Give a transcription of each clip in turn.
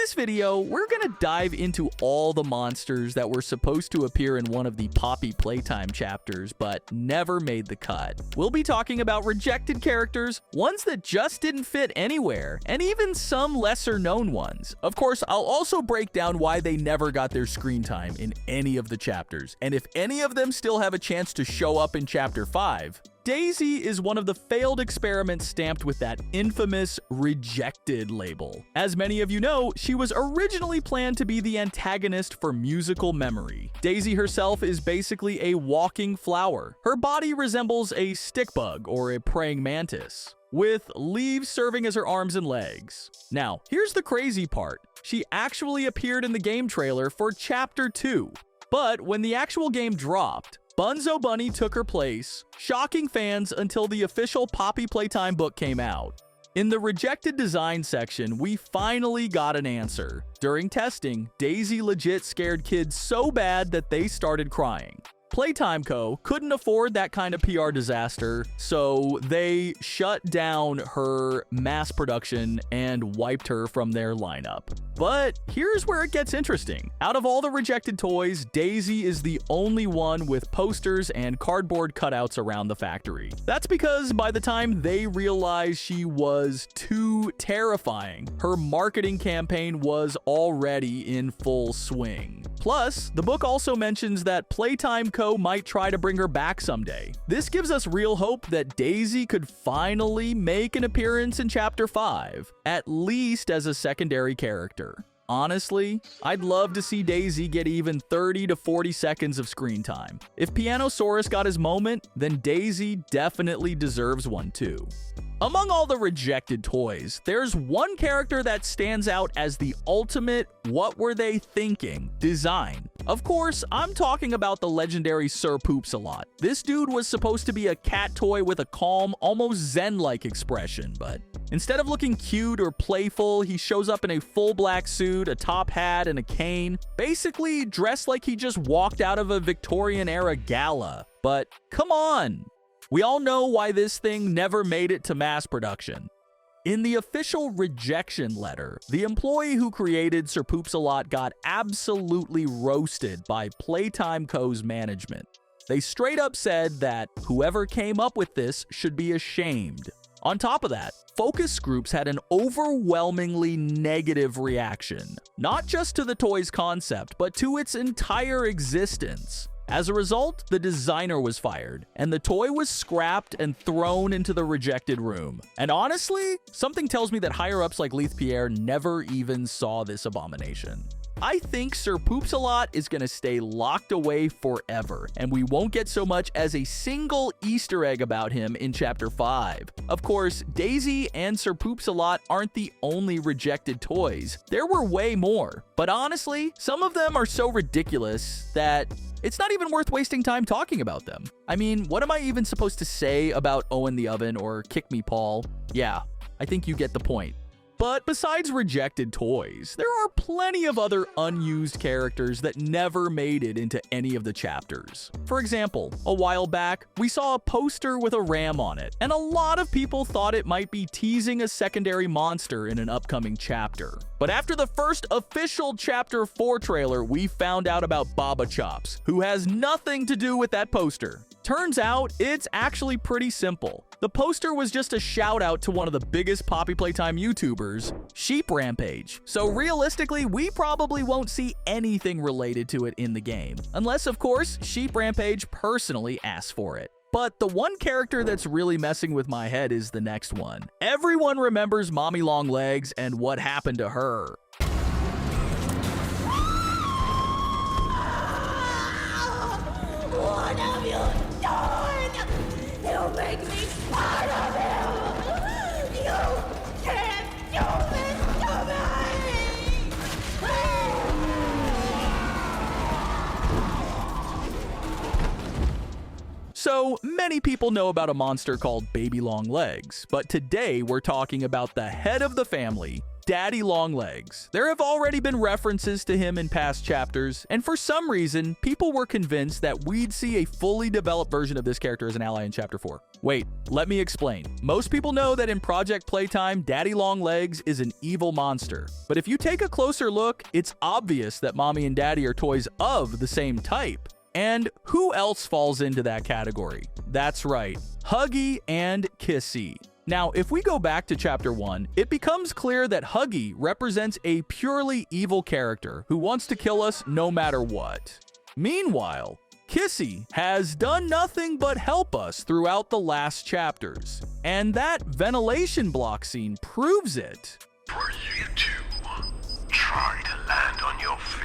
this video, we're gonna dive into all the monsters that were supposed to appear in one of the Poppy Playtime chapters, but never made the cut. We'll be talking about rejected characters, ones that just didn't fit anywhere, and even some lesser known ones. Of course, I'll also break down why they never got their screen time in any of the chapters, and if any of them still have a chance to show up in Chapter 5. Daisy is one of the failed experiments stamped with that infamous rejected label. As many of you know, she was originally planned to be the antagonist for Musical Memory. Daisy herself is basically a walking flower. Her body resembles a stick bug or a praying mantis, with leaves serving as her arms and legs. Now, here's the crazy part. She actually appeared in the game trailer for Chapter 2. But when the actual game dropped, Bunzo Bunny took her place, shocking fans until the official Poppy Playtime book came out. In the rejected design section, we finally got an answer. During testing, Daisy legit scared kids so bad that they started crying. Playtime Co. couldn't afford that kind of PR disaster, so they shut down her mass production and wiped her from their lineup. But here's where it gets interesting. Out of all the rejected toys, Daisy is the only one with posters and cardboard cutouts around the factory. That's because by the time they realized she was too terrifying, her marketing campaign was already in full swing. Plus, the book also mentions that Playtime Co. might try to bring her back someday. This gives us real hope that Daisy could finally make an appearance in Chapter 5, at least as a secondary character. Honestly, I'd love to see Daisy get even 30 to 40 seconds of screen time. If Pianosaurus got his moment, then Daisy definitely deserves one too. Among all the rejected toys, there's one character that stands out as the ultimate what were they thinking design. Of course, I'm talking about the legendary Sir Poops-a-Lot. This dude was supposed to be a cat toy with a calm, almost zen-like expression, but instead of looking cute or playful, he shows up in a full black suit, a top hat, and a cane, basically dressed like he just walked out of a Victorian-era gala. But come on! We all know why this thing never made it to mass production. In the official rejection letter, the employee who created Sir Poops-a-Lot got absolutely roasted by Playtime Co.'s management. They straight up said that whoever came up with this should be ashamed. On top of that, focus groups had an overwhelmingly negative reaction, not just to the toy's concept, but to its entire existence. As a result, the designer was fired, and the toy was scrapped and thrown into the rejected room. And honestly, something tells me that higher-ups like Leith Pierre never even saw this abomination. I think Sir Poops-a-Lot is going to stay locked away forever, and we won't get so much as a single Easter egg about him in Chapter 5. Of course, Daisy and Sir Poops-a-Lot aren't the only rejected toys. There were way more. But honestly, some of them are so ridiculous that it's not even worth wasting time talking about them. I mean, what am I even supposed to say about Owen the Oven or Kick Me Paul? Yeah, I think you get the point. But besides rejected toys, there are plenty of other unused characters that never made it into any of the chapters. For example, a while back, we saw a poster with a ram on it, and a lot of people thought it might be teasing a secondary monster in an upcoming chapter. But after the first official Chapter 4 trailer, we found out about Baba Chops, who has nothing to do with that poster. Turns out, it's actually pretty simple. The poster was just a shout out to one of the biggest Poppy Playtime YouTubers, Sheep Rampage. So realistically, we probably won't see anything related to it in the game. Unless, of course, Sheep Rampage personally asks for it. But the one character that's really messing with my head is the next one. Everyone remembers Mommy Long Legs and what happened to her. What have you done? You make me part of you! You can't do this to me! So, many people know about a monster called Baby Long Legs, but today we're talking about the head of the family, Daddy Longlegs. There have already been references to him in past chapters, and for some reason, people were convinced that we'd see a fully developed version of this character as an ally in Chapter 4. Wait, let me explain. Most people know that in Project Playtime, Daddy Longlegs is an evil monster. But if you take a closer look, it's obvious that Mommy and Daddy are toys of the same type. And who else falls into that category? That's right, Huggy and Kissy. Now, if we go back to Chapter 1, it becomes clear that Huggy represents a purely evil character who wants to kill us no matter what. Meanwhile, Kissy has done nothing but help us throughout the last chapters, and that ventilation block scene proves it. For you to try to land on your feet.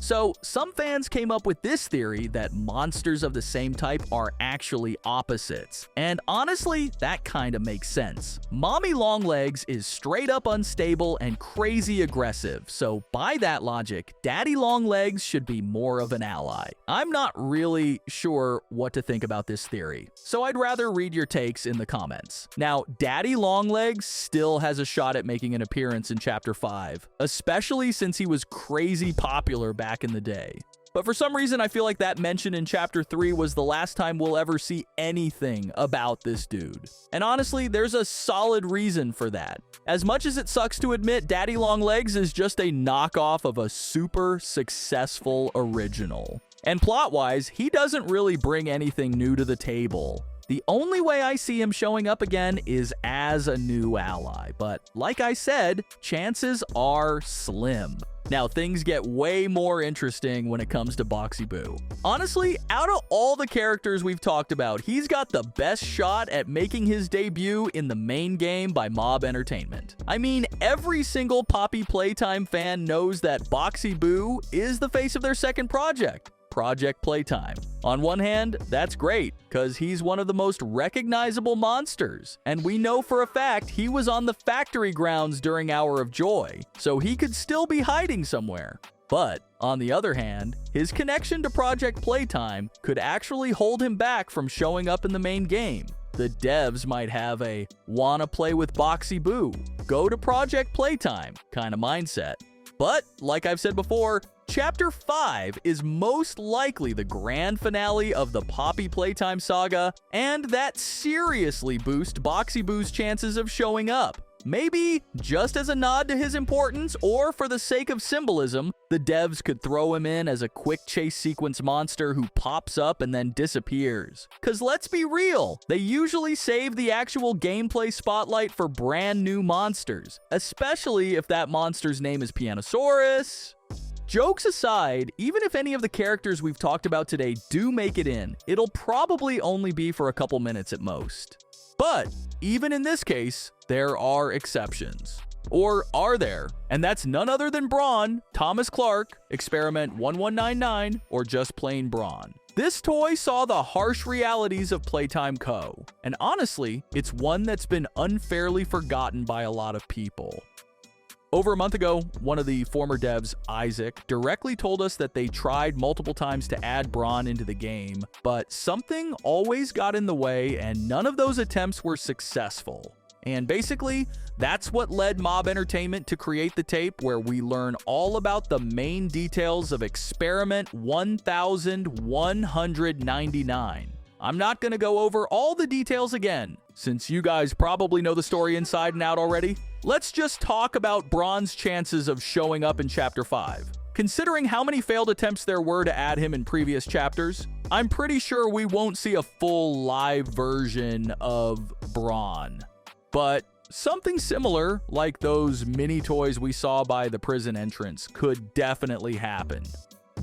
So, some fans came up with this theory that monsters of the same type are actually opposites. And honestly, that kinda makes sense. Mommy Longlegs is straight up unstable and crazy aggressive, so by that logic, Daddy Longlegs should be more of an ally. I'm not really sure what to think about this theory, so I'd rather read your takes in the comments. Now, Daddy Longlegs still has a shot at making an appearance in Chapter 5, especially since he was crazy popular back in the day. But for some reason, I feel like that mention in Chapter 3 was the last time we'll ever see anything about this dude. And honestly, there's a solid reason for that. As much as it sucks to admit, Daddy Longlegs is just a knockoff of a super successful original. And plot-wise, he doesn't really bring anything new to the table. The only way I see him showing up again is as a new ally, but like I said, chances are slim. Now, things get way more interesting when it comes to Boxy Boo. Honestly, out of all the characters we've talked about, he's got the best shot at making his debut in the main game by Mob Entertainment. I mean, every single Poppy Playtime fan knows that Boxy Boo is the face of their second project, Project Playtime. On one hand, that's great, because he's one of the most recognizable monsters, and we know for a fact he was on the factory grounds during Hour of Joy, so he could still be hiding somewhere. But, on the other hand, his connection to Project Playtime could actually hold him back from showing up in the main game. The devs might have a "wanna play with Boxy Boo, go to Project Playtime" kind of mindset. But, like I've said before, Chapter 5 is most likely the grand finale of the Poppy Playtime saga, and that seriously boosts Boxy Boo's chances of showing up. Maybe just as a nod to his importance, or for the sake of symbolism, the devs could throw him in as a quick chase sequence monster who pops up and then disappears. Cause let's be real, they usually save the actual gameplay spotlight for brand new monsters, especially if that monster's name is Pianosaurus. Jokes aside, even if any of the characters we've talked about today do make it in, it'll probably only be for a couple minutes at most. But even in this case, there are exceptions. Or are there? And that's none other than Brawn, Thomas Clark, Experiment 1199, or just plain Brawn. This toy saw the harsh realities of Playtime Co. And honestly, it's one that's been unfairly forgotten by a lot of people. Over a month ago, one of the former devs, Isaac, directly told us that they tried multiple times to add Brawn into the game, but something always got in the way and none of those attempts were successful. And basically, that's what led Mob Entertainment to create the tape where we learn all about the main details of Experiment 1199. I'm not going to go over all the details again, since you guys probably know the story inside and out already. Let's just talk about Brawn's chances of showing up in Chapter 5. Considering how many failed attempts there were to add him in previous chapters, I'm pretty sure we won't see a full live version of Brawn. But something similar, like those mini toys we saw by the prison entrance, could definitely happen.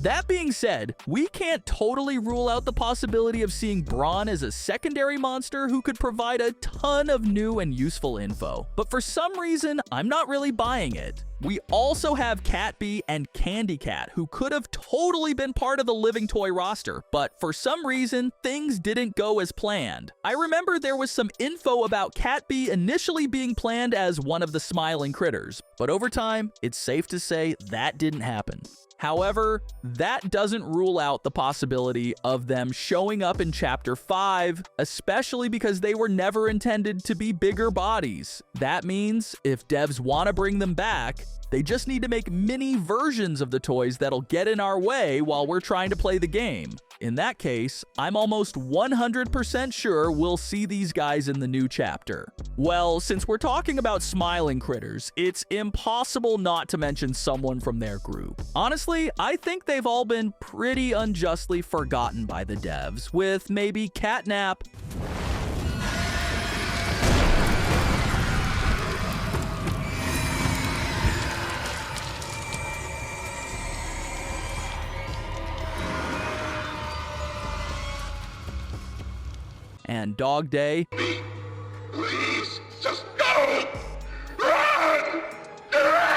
That being said, we can't totally rule out the possibility of seeing Brawn as a secondary monster who could provide a ton of new and useful info. But for some reason, I'm not really buying it. We also have Cat Bee and Candy Cat, who could have totally been part of the Living Toy roster, but for some reason, things didn't go as planned. I remember there was some info about Cat Bee initially being planned as one of the smiling critters, but over time, it's safe to say that didn't happen. However, that doesn't rule out the possibility of them showing up in Chapter 5, especially because they were never intended to be bigger bodies. That means if devs want to bring them back, they just need to make mini versions of the toys that'll get in our way while we're trying to play the game. In that case, I'm almost 100% sure we'll see these guys in the new chapter. Well, since we're talking about smiling critters, it's impossible not to mention someone from their group. Honestly, I think they've all been pretty unjustly forgotten by the devs, with maybe Catnap and Dog Day Please, just go! Run! Run!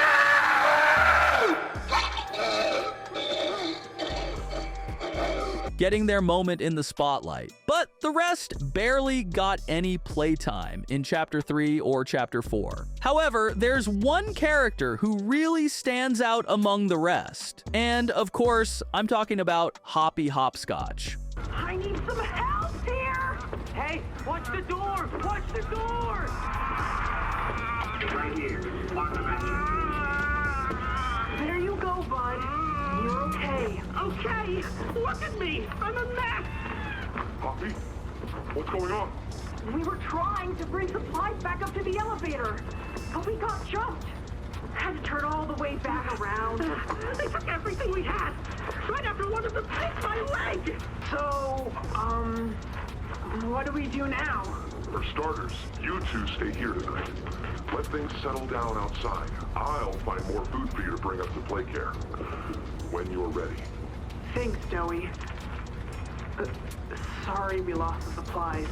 getting their moment in the spotlight. But the rest barely got any playtime in Chapter 3 or Chapter 4. However, there's one character who really stands out among the rest. And of course, I'm talking about Hoppy Hopscotch. I need some help here! Hey, watch the door! Watch the door! Right here. Lock the match. There you go, bud. You're okay. Okay! Look at me! I'm a mess! Hoppy, what's going on? We were trying to bring supplies back up to the elevator, but we got jumped. Had to turn all the way back around. They took everything we had, right after one of them bit my leg! So, what do we do now? For starters, you two stay here tonight. Let things settle down outside. I'll find more food for you to bring up to play care. When you're ready. Thanks, Joey. Sorry we lost the supplies.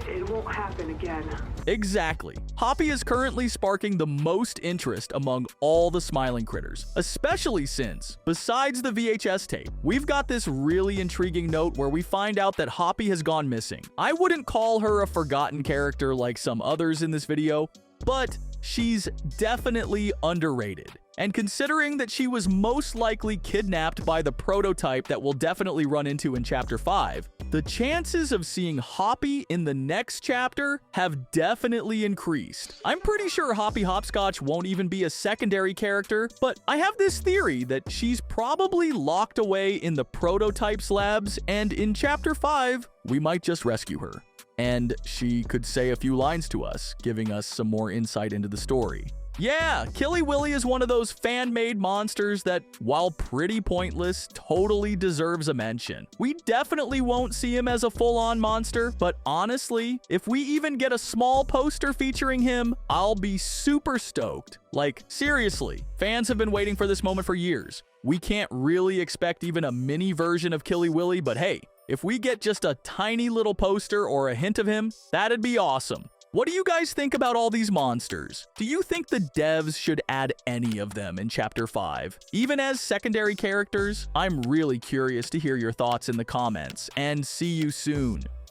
It won't happen again. Exactly. Hoppy is currently sparking the most interest among all the smiling critters, especially since, besides the VHS tape, we've got this really intriguing note where we find out that Hoppy has gone missing. I wouldn't call her a forgotten character like some others in this video, but she's definitely underrated. And considering that she was most likely kidnapped by the prototype that we'll definitely run into in Chapter 5, the chances of seeing Hoppy in the next chapter have definitely increased. I'm pretty sure Hoppy Hopscotch won't even be a secondary character, but I have this theory that she's probably locked away in the prototypes labs, and in Chapter 5, we might just rescue her. And she could say a few lines to us, giving us some more insight into the story. Yeah, Killy Willy is one of those fan-made monsters that, while pretty pointless, totally deserves a mention. We definitely won't see him as a full-on monster, but honestly, if we even get a small poster featuring him, I'll be super stoked. Like, seriously, fans have been waiting for this moment for years. We can't really expect even a mini version of Killy Willy, but hey, if we get just a tiny little poster or a hint of him, that'd be awesome. What do you guys think about all these monsters? Do you think the devs should add any of them in Chapter 5? Even as secondary characters? I'm really curious to hear your thoughts in the comments, and see you soon.